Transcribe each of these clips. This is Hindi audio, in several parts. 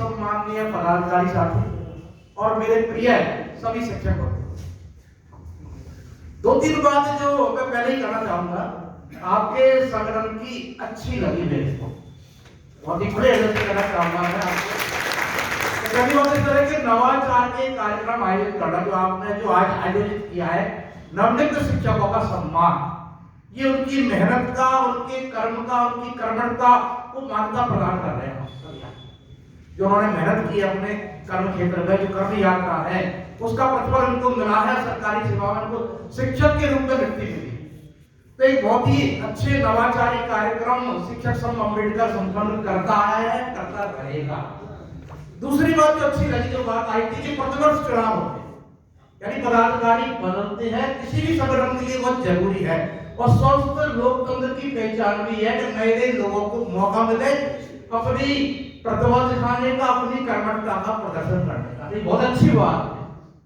सम्माननीय पदाधिकारी साथी और मेरे प्रिय सभी शिक्षक होते, दो तीन बात जो मैं पहले ही कहना चाहूंगा। आपके संगठन की अच्छी लगी मेरे को, बहुत ही खुले दिल से कहना चाहूंगा मैं आपको। कभी बात इस तरह के नवाचार के कार्यक्रम आयोजित करना जो आपने जो आज आयोजित किया है, नवनियुक्त शिक्षकों का सम्मान, ये उनकी मेहनत का, उनके कर्म का, उनकी कर्मठता को मान्यता प्रदान कर रहे हैं। जो उन्होंने मेहनत की अपने कर्म क्षेत्र में, जो कर्म यात्रा है, उसका प्रतिफल उनको मिला है। सरकारी सेवा में उनको शिक्षक के रूप में नियुक्ति मिली। तो एक बहुत ही अच्छे नवाचारी कार्यक्रम शिक्षक संघ अम्बेडकर संपन्न करता है, करता रहेगा। दूसरी बात जो अच्छी लगी, जो बात आई थी कि प्रतिवर्ष चुनाव होते हैं, यानी पदाधिकारी बदलते हैं, किसी भी संगठन के लिए बहुत जरूरी है। और स्वस्थ लोकतंत्र की पहचान भी है कि नए नए लोगों को मौका मिले अपनी प्रतिभा दिखाने का, अपनी कर्मठता का प्रदर्शन करने का। ये बहुत अच्छी बात है,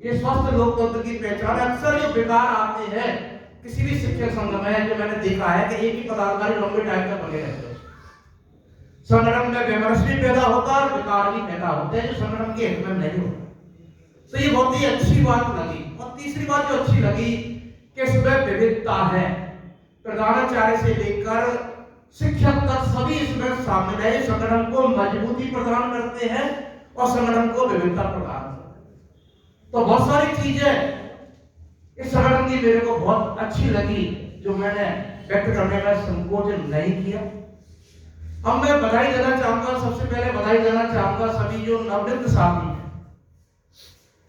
ये स्वस्थ लोकतंत्र की पहचान। अक्सर जो विकार आते हैं किसी भी शिक्षक संघ में, जो मैंने देखा है कि एक ही पदाधिकारी लंबे टाइम तक बने रहते हैं, संगठन में विमर्श भी पैदा होता है और विकार भी पैदा होते हैं जो संगठन के हित में नहीं होता। तो ये बहुत ही अच्छी बात लगी। और तीसरी बात जो अच्छी लगी कि इसमें विविधता है, प्रधानाचार्य से लेकर शिक्षक तक सभी इसमें शामिल है। संगठन को मजबूती प्रदान करते हैं और संगठन को विविधता प्रदान करते हैं। तो बहुत सारी चीजें इस संगठन की मेरे को बहुत अच्छी लगी, जो मैंने व्यक्त करने में संकोच नहीं किया। अब मैं बधाई देना चाहूंगा, सबसे पहले बधाई देना चाहूंगा सभी जो नवनियुक्त साथी हैं,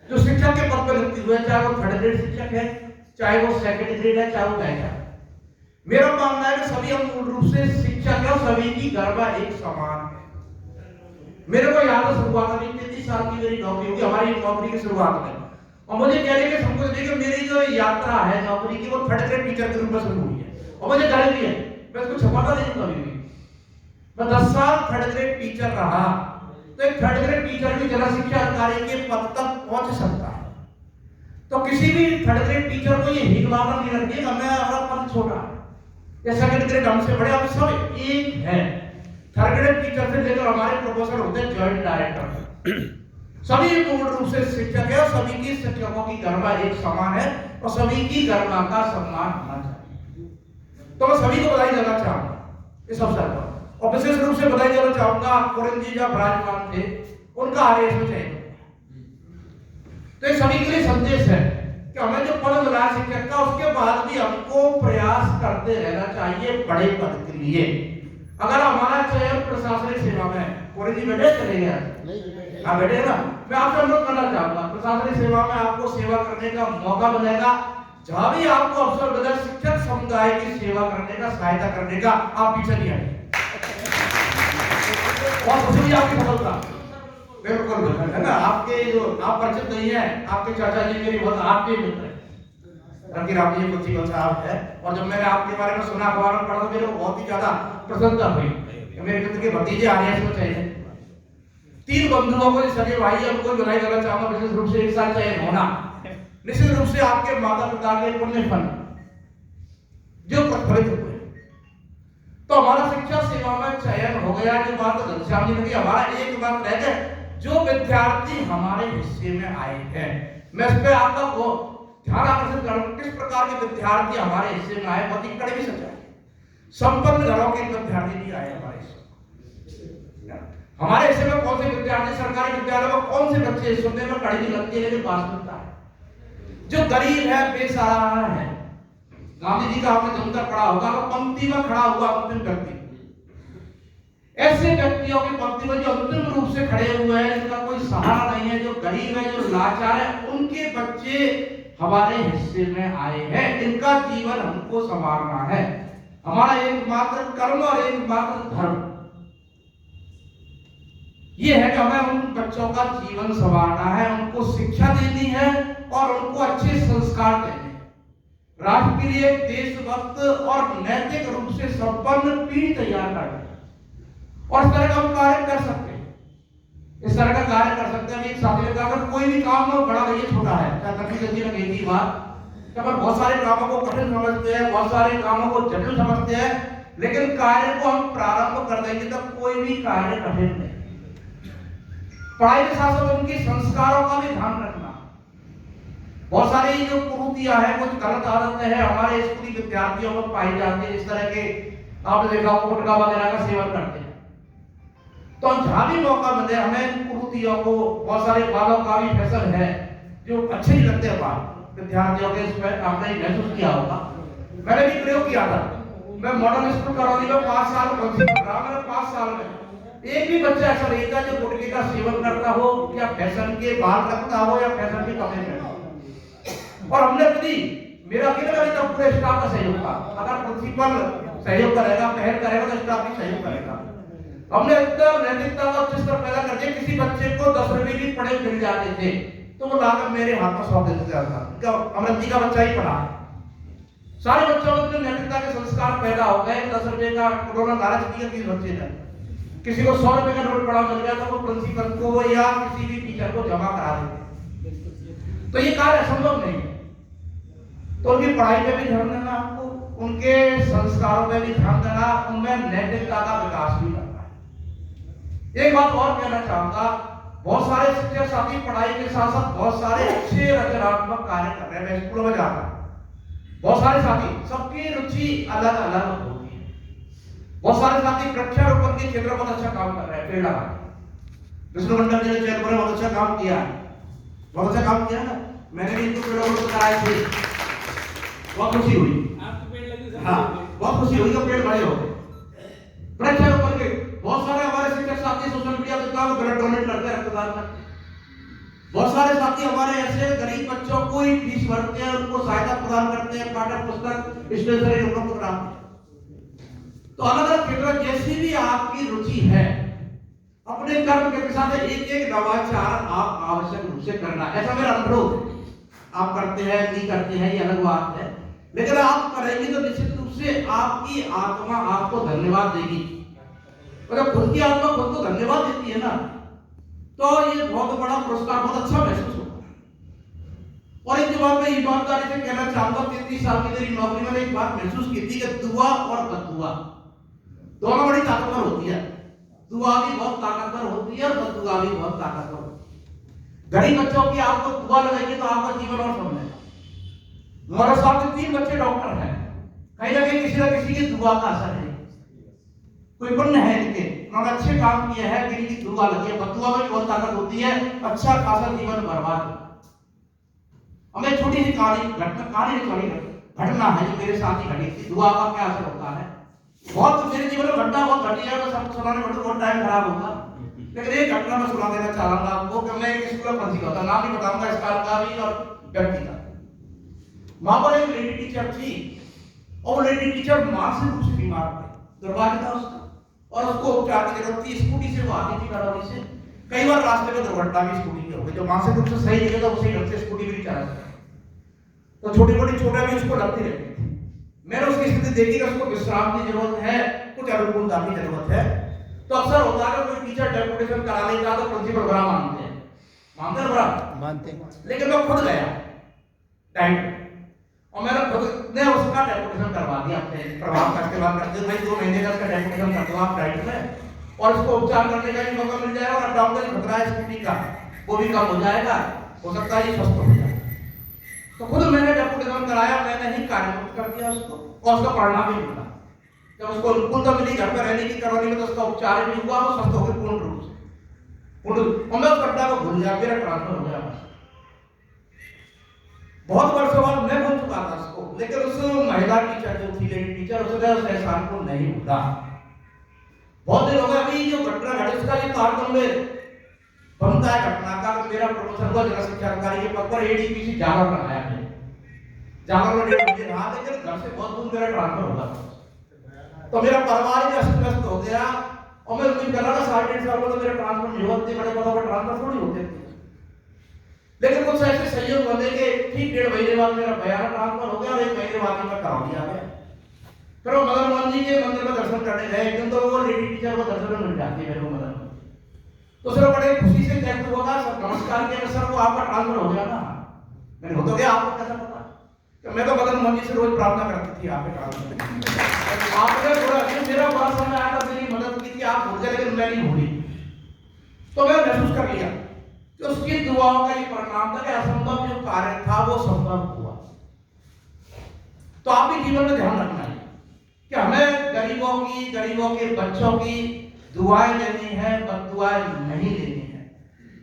जो शिक्षक के पद पर नियुक्त हुए, चाहे वो थर्ड ग्रेड शिक्षक है, चाहे वो सेकंड ग्रेड है, चाहे वो बैचा है। मेरा मानना है कि सभी हम मूल रूप से शिक्षक है और सभी की गर्वा एक समान है। मेरे को याद है शुरुआत में 33 साल की मेरी नौकरी होगी, हमारी नौकरी की शुरुआत में, और मुझे कहने के संकोच नहीं कि मेरी जो यात्रा है नौकरी की, वो थर्ड ग्रेड टीचर के रूप में शुरू हुई है। और मुझे गर्व भी है, मैं इसको छुपाता नहीं कभी भी। मैं 10 साल थर्ड ग्रेड टीचर रहा। तो एक थर्ड ग्रेड टीचर भी जिला शिक्षा अधिकारी के पद तक पहुंच सकता है। तो किसी भी थर्ड ग्रेड टीचर को ये हीन भावना नहीं रखनी कि मैं हमारा पद छोटा है या सेकंड ग्रेड हमसे बड़े, हम सब एक हैं। थर्ड ग्रेड टीचर से लेकर हमारे प्रोफेसर होते हैं जॉइंट डायरेक्टर, सभी मूल रूप से शिक्षक है और सभी की शिक्षकों की गरिमा एक समान है और सभी की गरिमा का सम्मान होना चाहिए। तो मैं सभी को बधाई देना चाहूंगा इस अवसर पर, और विशेष रूप से बधाई देना चाहूंगा कुरन जी जब विराजमान थे, उनका आदेश में चाहिए। तो ये सभी के लिए संदेश है कि हमें जो पद मिला शिक्षक का, उसके बाद भी हमको प्रयास करते रहना चाहिए बड़े पद के लिए। अगर हमारा चयन प्रशासनिक सेवा में, कुरन जी बैठे चले गए, हाँ बैठे ना, मैं आपसे अनुरोध करना चाहूंगा, प्रशासनिक सेवा में आपको सेवा करने का मौका मिलेगा। जहां भी आपको अवसर मिले शिक्षक समुदाय की सेवा करने का, सहायता करने का, आप पीछे नहीं आए। और खुशी आपकी सफलता बिल्कुल है ना। आपके जो आप परिचित नहीं है, आपके चाचा जी मेरी बहुत आपके मित्र हैं, रणधीर जी कुछ साहब है। और जब मैंने आपके बारे में सुना, अखबार में पढ़ा, तो मेरे को बहुत ही ज्यादा प्रसन्नता हुई। मेरे मित्र के भतीजे आर्यस में चाहिए, 3 बंधुओं को सगे भाई है, उनको बधाई देना चाहूंगा विशेष रूप से। एक साथ चयन होना निश्चित रूप से आपके माता पिता के पुण्य फल जो प्रतिफलित हुए। तो हमारा शिक्षा सेवा में चयन हो गया। जो बात घनश्याम जी ने की, हमारा एक बात रह गए, जो विद्यार्थी हमारे हिस्से में आए हैं, मैं इस पे आपका वो ध्यान आकर्षित करूं, किस प्रकार के विद्यार्थी हमारे हिस्से में आए। बहुत ही कड़वी सच्चाई, संपन्न घरों के विद्यार्थी भी आए हमारे हिस्से। हमारे हिस्से में कौन से विद्यार्थी, सरकारी विद्यालय में कौन से बच्चे, सुनने में कड़वी लगती है लेकिन वास्तविकता है, जो गरीब है, बेसहारा है। गांधी जी का आपने जमकर पढ़ा होगा, तो पंक्ति में खड़ा हुआ अंतिम व्यक्ति, ऐसे व्यक्तियों की पंक्ति में जो अंतिम रूप से खड़े हुए हैं, जिनका कोई सहारा नहीं है, जो गरीब है, जो लाचार है, उनके बच्चे हमारे हिस्से में आए हैं। इनका जीवन हमको संवारना है। हमारा एकमात्र कर्म और एकमात्र धर्म ये है कि हमें उन बच्चों का जीवन संवारना है, उनको शिक्षा देनी है और उनको अच्छे संस्कार देने हैं। राष्ट्र के लिए देशभक्त और नैतिक रूप से संपन्न पीढ़ी तैयार करनी, और इस तरह का हम कार्य कर सकते हैं। इस तरह का कार्य कर सकते हैं। एक साथी ने कहा अगर कोई भी काम हो, बड़ा नहीं छोटा है, क्या तकलीफ जी ने कही थी बात, अपन बहुत सारे कामों को कठिन समझते हैं, बहुत सारे कामों को जटिल समझते हैं, लेकिन कार्य को हम प्रारंभ कर देंगे तो कोई भी कार्य कठिन नहीं। पढ़ाई के साथ साथ उनके संस्कारों का भी ध्यान रखना। बहुत सारी जो कुरीतियां हैं, कुछ गलत आदतें हैं हमारे स्कूली विद्यार्थियों में पाई जाती है। इस तरह के आपने देखा गुटखा वगैरह का सेवन करते हैं। तो हम जहां भी मौका मिले हमें कुरीतियों को, बहुत सारे बालों का भी फैशन है जो अच्छे ही लगते हैं बाल विद्यार्थियों के, इसमें आपने महसूस किया होगा। मैंने भी प्रयोग किया था। मैं मॉडल स्कूल करौली में 5 साल प्रिंसिपल रहा। मैंने 5 साल में एक भी बच्चा ऐसा नहीं था जो गुटखे का सेवन करता हो या फैशन के बाल रखता हो या फैशन के कपड़े पहनता हो। और हमने भी मेरा अकेला नहीं था, पूरे स्टाफ का सहयोग था। अगर प्रिंसिपल सहयोग करेगा, पहल करेगा तो स्टाफ भी सहयोग करेगा। हमने एकदम नैतिकता का उच्च स्तर पैदा कर दिया। किसी बच्चे को 10 रुपए भी पढ़े मिल जाते थे तो वो लाकर मेरे हाथ में सौंप देते थे। अमृत जी का बच्चा ही पढ़ा है। सारे बच्चों में नैतिकता के संस्कार पैदा हो गए। 10 रुपए का कोरोना लालच दिया किसी बच्चे ने, किसी को 100 रुपए का नोट पड़ा मिल गया तो वो प्रिंसिपल को या किसी भी टीचर को जमा करा देते। तो ये कार्य असंभव नहीं है। तो उनकी पढ़ाई पे भी ध्यान देना, आपको उनके संस्कारों पे भी ध्यान देना, उनमें नैतिकता का विकास भी करना है। एक बात और कहना चाहूंगा, बहुत सारे शिक्षक साथी पढ़ाई के साथ साथ बहुत सारे अच्छे रचनात्मक कार्य कर रहे हैं। मैं स्कूलों में जाता हूं, बहुत सारे साथी, सबकी रुचि अलग अलग होती है। बहुत सारे साथी वृक्षारोपण के क्षेत्र में बहुत अच्छा काम कर रहे हैं। पेड़ लगा विष्णु मंडल जी ने चैनपुर में बहुत अच्छा काम किया है, बहुत अच्छा काम किया ना। मैंने भी इनको पेड़ कराए थे, बहुत खुशी हुई। आपके पेड़ लगे? हाँ, बहुत खुशी हुई कि पेड़ बड़े हो गए। वृक्षारोपण के बहुत सारे हमारे शिक्षक साथी सोशल मीडिया पे काम ब्लड डोनेट करते हैं, रक्तदान करते हैं। बहुत सारे साथी हमारे ऐसे गरीब बच्चों को ही फीस भरते हैं, उनको सहायता प्रदान करते हैं, पाठ्य पुस्तक स्टेशनरी उपलब्ध कराते हैं। तो अलग अलग क्षेत्र जैसी भी आपकी रुचि है, अपने कर्म के साथ एक एक नवाचार आप आवश्यक रूप से करना। ऐसा मेरा अनुभव है। आप करते हैं नहीं करते हैं ये अलग बात है, लेकिन आप करेंगे तो निश्चित रूप से आपकी आत्मा आपको धन्यवाद देगी। अगर खुद की आत्मा खुद को धन्यवाद देती है ना, तो ये बहुत बड़ा पुरस्कार, बहुत अच्छा महसूस होता है। और एक बात मैं ईमानदारी से कहना चाहूंगा, 33 साल की मेरी नौकरी में एक बात महसूस की थी कि दुआ और बददुआ दोनों बड़ी ताकतवर होती है। दुआ भी बहुत ताकतवर होती है और बददुआ भी बहुत ताकतवर होती है। गरीब बच्चों की आपको दुआ लगेगी तो आपका जीवन और संभलेगा। हमारे साथ 3 बच्चे डॉक्टर हैं, कहीं ना कहीं किसी न किसी की दुआ का असर है, कोई पुण्य है इनके, उन्होंने अच्छे काम किए हैं कि इनकी दुआ लगी है। बददुआ में भी बहुत ताकत होती है, अच्छा खासा जीवन बर्बाद। हमें छोटी सी घटना है जो मेरे साथ ही घटी थी। दुआ का क्या असर होता है, बहुत मेरे जीवन में घटना बहुत घटी है, मैं सबको सुनाने में बहुत टाइम खराब होगा, लेकिन एक घटना मैं सुना देना चाह रहा हूँ आपको कि मैं एक स्कूल में सीखा था, नाम नहीं बताऊंगा इस काल का भी और व्यक्ति का। वहां पर एक लेडी टीचर थी और लेडी टीचर मानसिक रूप से बीमार थी, दुर्भाग्य था उसका, और उसको उपचार की जरूरत थी। स्कूटी से वो आती थी करौली से, कई बार रास्ते में दुर्घटना भी स्कूटी की हो गई। जो मानसिक रूप से सही नहीं है तो उसी ढंग से स्कूटी भी नहीं चला सकता, तो छोटी मोटी चोटें भी उसको लगती रहती थी। मैंने उसकी स्थिति देखी कि उसको विश्राम की जरूरत है, कुछ अनुकूलता की जरूरत है। तो अक्सर होता है कोई टीचर डेपुटेशन कराने का तो प्रिंसिपल बड़ा मानते हैं, बड़ा मानते हैं, लेकिन मैं खुद गया टाइम और मैंने खुद ने उसका डेपुटेशन करवा दिया अपने प्रभाव का इस्तेमाल करते हुए। 2 महीने का उसका डेपुटेशन कर दो आप डाइट में, और उसको उपचार करने का भी मौका मिल जाएगा, और डॉक्टर खतरा है स्कूटी का वो भी कम हो जाएगा, हो सकता है ये स्वस्थ हो जाए। तो खुद मैंने डेपुटेशन कराया, मैंने ही कार्यमुक्त कर दिया उसको, और उसका परिणाम भी मिला। जब उसको अनुकूलता मिली घर पर रहने की करौली में, तो उसका उपचार भी हुआ, वो स्वस्थ हो गई पूर्ण रूप से। और मैं उस घटना को भूल गया, मेरा ट्रांसफर हो गया। बहुत वर्षों बाद मैं भूल चुका था उसको, लेकिन उस महिला टीचर जो थी, लेडी टीचर, उसने उस एहसान को नहीं भूला। बहुत दिन हो गए, अभी जो घटना घटी उसका ये तारतम्य में बनता है घटना का। मेरा प्रमोशन हुआ जन शिक्षा अधिकारी के पद पर, एडीपीसी जागर में आया है, जागर में 1.5 महीने रहा, लेकिन घर से बहुत दूर मेरा ट्रांसफर होगा, तो मेरा परिवार भी अस्त व्यस्त हो गया। और मैं उम्मीद कर रहा था 3.5 साल में तो मेरा ट्रांसफर नहीं होते, बड़े पदों पर ट्रांसफर थोड़ी होते थे, लेकिन कुछ ऐसे सहयोग बने के ठीक 1.5 महीने बाद मेरा बयान ट्रांसफर हो गया, और 1 महीने बाद मैं करौली आ गया। फिर वो मदन मोहन जी के मंदिर में दर्शन करने गए, एक दिन तो वो लेडी टीचर को दर्शन में मिल जाती है मेरे को मदन, तो सर बड़े खुशी से चेक हुआ, सर नमस्कार किया, सर वो आपका ट्रांसफर हो गया ना। मैंने हो तो गया, आपको कैसा पता? तो मैं तो मदन मोहन जी से रोज प्रार्थना करती थी आपके ट्रांसफर, आपने थोड़ा मेरा बड़ा समय आया था, मेरी मदद की थी, आप भूल गए, लेकिन मैं नहीं भूली। तो मैं महसूस कर लिया कि उसकी दुआओं का ये परिणाम था कि असंभव जो कार्य था वो संभव हुआ। तो आप भी जीवन में ध्यान रखना है कि हमें गरीबों के बच्चों की दुआएं लेनी है, बद्दुआएं नहीं लेनी है।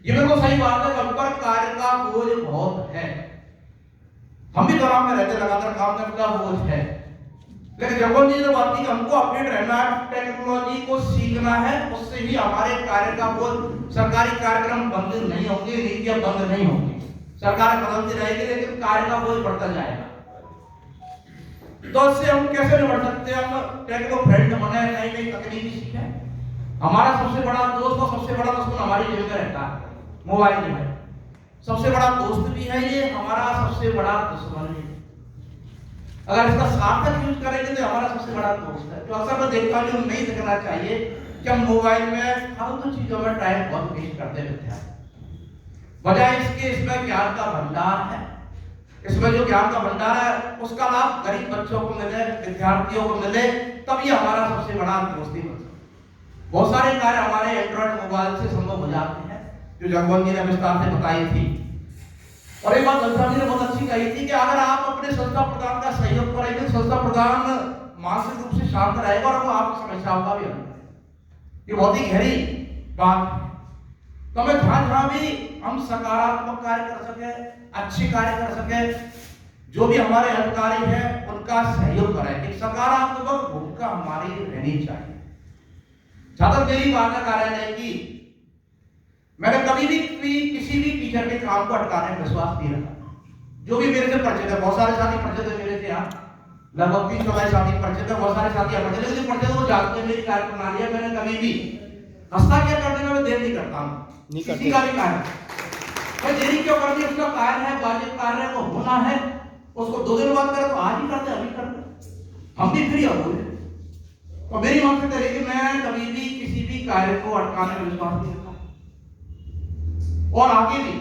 ये बिल्कुल सही बात है, हम पर कार्य का बोझ बहुत है। हम भी तनाव में रहते, लगातार काम करने का बोझ है, लेकिन जगमोहन जी ने बात की हमको अपडेट रहना है, टेक्नोलॉजी को सीखना है, उससे ही हमारे कार्य का बोझ, सरकारी कार्यक्रम बंद नहीं होंगे, नीतियां बंद नहीं होंगी, सरकार बदलती रहेगी, लेकिन कार्य का बोझ बढ़ता जाएगा। तो इससे हम कैसे निपट सकते हैं? हम टेक्नो फ्रेंड बने, नई नई तकनीकी सीखें। हमारा सबसे बड़ा दोस्त और सबसे बड़ा दुश्मन हमारी जेब में रहता है, मोबाइल जो है। सबसे बड़ा दोस्त भी है ये, हमारा सबसे बड़ा दुश्मन भी है। अगर इसका सार्थक यूज करेंगे तो हमारा सबसे बड़ा दोस्त है। तो अक्सर मैं देखता हूँ, जो नहीं देखना चाहिए कि हम मोबाइल में फालतू चीजों में टाइम बहुत वेस्ट करते रहते हैं, बजाय इसके इसमें ज्ञान का भंडार है। इसमें जो ज्ञान का भंडार है उसका लाभ गरीब बच्चों को मिले, विद्यार्थियों को मिले, तब ये हमारा सबसे बड़ा दोस्ती बन सकता है। बहुत सारे कार्य हमारे एंड्रॉइड मोबाइल से संभव हो जाते हैं, जो जगमोहन जी ने विस्तार से बताई थी। और एक बात ललिता जी ने बहुत अच्छी कही थी कि अगर आप अपने संस्था प्रधान का सहयोग करेंगे, संस्था प्रधान मानसिक रूप से शांत रहेगा और वो आपकी समस्याओं का भी हल करेगा। ये बहुत ही गहरी बात है। तो हमें जहां भी हम सकारात्मक कार्य कर सके, अच्छे कार्य कर सके, जो भी हमारे अधिकारी हैं उनका सहयोग करें। एक सकारात्मक भूमिका हमारी रहनी चाहिए। ज्यादा देरी बात है कार्यालय की, मैंने कभी भी किसी भी टीचर के काम को अटकाने में विश्वास नहीं रखा। जो भी मेरे से परिचित है, बहुत सारे साथी परिचित है मेरे से, यहाँ लगभग 30 साथी परिचित है, बहुत सारे साथी परिचित है, परिचित है वो जानते हैं मेरी कार्य प्रणाली है। मैंने कभी भी हस्ताक्षर करने में देर नहीं करता हूँ, किसी का भी कार्य मैं देरी क्यों करती? उसका कार्य है, वाजिब कार्य है, वो होना है, उसको 2 दिन बाद करे तो आज ही करते, अभी करते, हम भी फ्री हो गए। और मेरी मानसिकता है कि मैं कभी भी किसी भी कार्य को अटकाने में विश्वास नहीं रखता, और आगे भी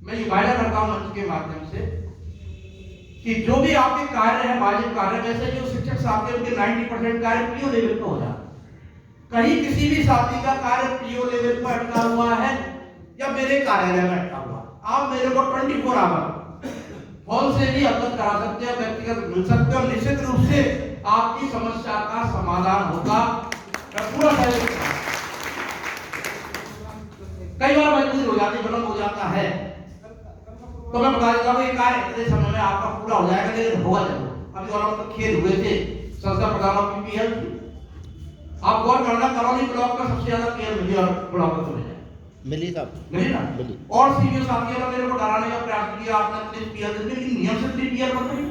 मैं ये वायदा करता हूं मंच के माध्यम से कि जो भी आपके कार्य है, वाजिब कार्य, जैसे जो शिक्षक साथी उनके 90% कार्य पीओ लेवल पे हो जाता है। कहीं किसी भी साथी का कार्य पीओ लेवल पर अटका हुआ है या मेरे कार्यालय में अटका हुआ, आप मेरे को 24 आवर फोन से भी अवगत करा सकते हैं, व्यक्तिगत मिल सकते हैं, निश्चित रूप से आपकी समस्या का समाधान होगा। मैं पूरा सहयोग। कई बार मजबूरी हो जाती है, विलंब हो जाता है, तो मैं बता देता हूँ ये कार्य इतने समय में आपका पूरा हो जाएगा, लेकिन होगा जरूर। अभी और हम खेल हुए थे संस्था प्रधानों की पीएल, आप गौर करना, करौली ब्लॉक का सबसे ज्यादा पीएल मिली और ब्लॉक को मिली ना मिली। और सीनियर साथियों ने मेरे को डराने का प्रयास किया, आपने पीएल दे, लेकिन नियम से पीएल बन गई।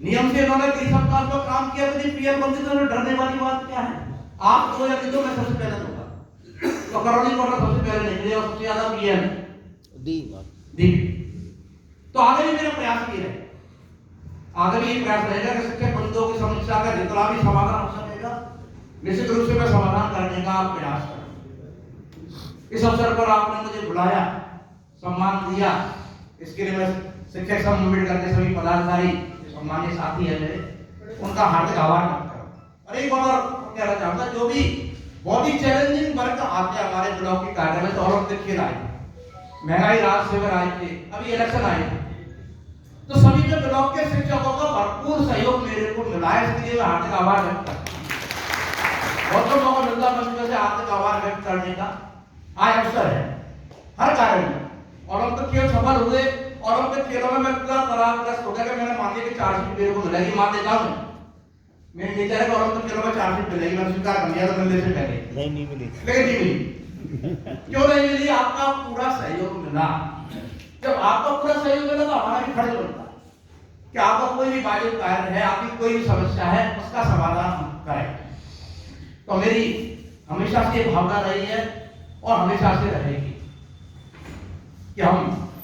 नियम से इन्होंने कई सप्ताह का काम किया, तो पीएल बनती तो डरने वाली बात क्या है? आप दो या दो, मैं सबसे पहले दूंगा। तो करौली को सबसे पहले नहीं, और सबसे ज्यादा पीएल दी। तो आगे भी मेरा प्रयास ये है, आगे भी ये प्रयास रहेगा कि शिक्षक बंधुओं की समस्या का जितना भी समाधान हो सकेगा, निश्चित रूप से मैं समाधान करने का प्रयास करूंगा। इस अवसर पर आपने मुझे बुलाया, सम्मान दिया, इसके लिए मैं शिक्षक संघ अम्बेडकर के सभी पदाधिकारी, सम्मानित साथी है मेरे, उनका हार्दिक आभार व्यक्त करूं। और एक बात और कहना चाहूंगा, जो भी बहुत ही चैलेंजिंग वर्ग आते हैं हमारे ब्लॉक के कार्य में, तो ओलंपिक खेल आए, महंगाई राज सेवर आए थे, अभी इलेक्शन आए थे, तो सभी के ब्लॉक के शिक्षकों का भरपूर सहयोग मेरे को मिला है, इसके लिए मैं हार्दिक आभार व्यक्त करता हूं। बहुत तो मौका मिलता है से हार्दिक आभार व्यक्त करने का, आज अवसर है हर कार्य में। ओलंपिक खेल सफल हुए, ओलंपिक खेलों में मैं पूरा तनावग्रस्त हो गया कि मैंने मान लिया कि 4 सीट मेरे को मिलेगी, मान देता हूं मैं नेचर है कि ओलंपिक खेलों में 4 सीट मिलेगी, मैं स्वीकार कर लिया, तो मिलने से पहले नहीं मिली, लेकिन नहीं मिली। क्यों नहीं मिली? आपका पूरा सहयोग मिला। जब आपका पूरा सहयोग मिला तो हमारा भी फर्ज बनता है कि आपका कोई भी वाजिब कार्य है, आपकी कोई भी समस्या है, उसका समाधान हम करें। तो मेरी हमेशा से भावना रही है और हमेशा से रहेगी कि हम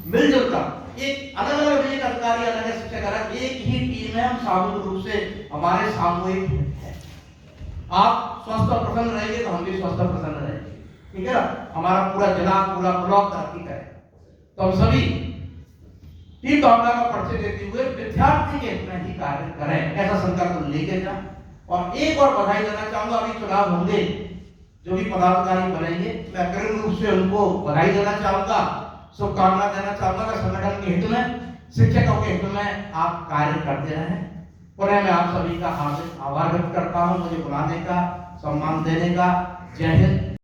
मिलजुल कर, एक अलग अलग विषय अधिकारी, अलग अलग शिक्षक, अलग एक ही टीम है, हम सामूहिक रूप से हमारे सामूहिक है। आप स्वस्थ और प्रसन्न रहेंगे तो हम भी स्वस्थ और प्रसन्न रहेंगे, ठीक है? हमारा पूरा जिला, पूरा ब्लॉक तरक्की करे। तो हम सभी टीम भावना का परिचय देते हुए विद्यार्थी के हित में ही कार्य करें, ऐसा संकल्प लेके जाए। और एक और बधाई देना चाहूंगा, अभी चुनाव होंगे जो भी पदाधिकारी बनेंगे, मैं अग्रिम रूप से उनको बधाई देना चाहूंगा, शुभकामना देना चाहूंगा कि संगठन के हित में, शिक्षकों के हित में आप कार्य करते रहें। पुनः मैं आप सभी का हार्दिक आभार व्यक्त करता हूं मुझे बुलाने का, सम्मान देने का। जय हिंद।